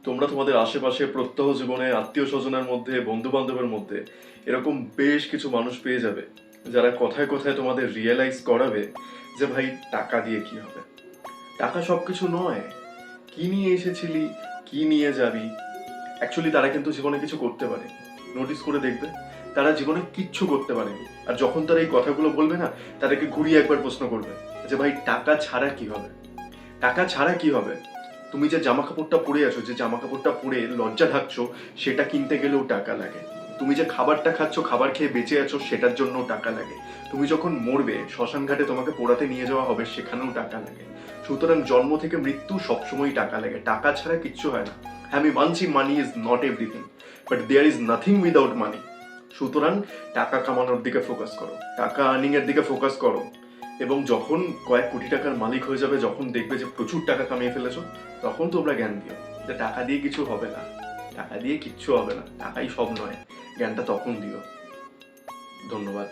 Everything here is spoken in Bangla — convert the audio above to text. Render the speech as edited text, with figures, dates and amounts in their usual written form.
তোমরা তোমাদের আশেপাশে প্রত্যহ জীবনে আত্মীয় স্বজনের মধ্যে বন্ধু বান্ধবের মধ্যে এরকম বেশ কিছু মানুষ পেয়ে যাবে যারা কথায় কথায় তোমাদের রিয়েলাইজ করাবে যে ভাই টাকা দিয়ে কি হবে। টাকা সবকিছু নয়। কি নিয়ে এসেছিলি, কি নিয়ে যাবি। অ্যাকচুয়ালি তারা কিন্তু জীবনে কিছু করতে পারে, নোটিস করে দেখবে তারা জীবনে কিচ্ছু করতে পারেনি। আর যখন তারা এই কথাগুলো বলবে না, তাদেরকে ঘুরিয়ে একবার প্রশ্ন করবে যে ভাই টাকা ছাড়া কি হবে। টাকা ছাড়া কি হবে? তুমি যে জামা কাপড়টা পরে আছো, যে জামা কাপড়টা পরে লজ্জা ঢাকছো, সেটা কিনতে গেলেও টাকা লাগে। তুমি যে খাবারটা খাচ্ছ, খাবার খেয়ে বেঁচে আছো, সেটার জন্য টাকা লাগে। তুমি যখন মরবে, শ্মশান ঘাটে তোমাকে পোড়াতে নিয়ে যাওয়া হবে, সেখানেও টাকা লাগে। সুতরাং জন্ম থেকে মৃত্যু সবসময় টাকা লাগে। টাকা ছাড়া কিচ্ছু হয় না। হ্যাঁ, আমি মানছি money is not everything, but there is nothing without money. সুতরাং টাকা কামানোর দিকে ফোকাস করো, টাকা আর্নিং এর দিকে ফোকাস করো। এবং যখন কয়েক কোটি টাকার মালিক হয়ে যাবে, যখন দেখবে যে প্রচুর টাকা কামিয়ে ফেলেছো, তখন তোমরা জ্ঞান দিও যে টাকা দিয়ে কিছু হবে না, টাকা দিয়ে কিচ্ছু হবে না, টাকাই সব নয়। জ্ঞানটা তখন দিও। ধন্যবাদ।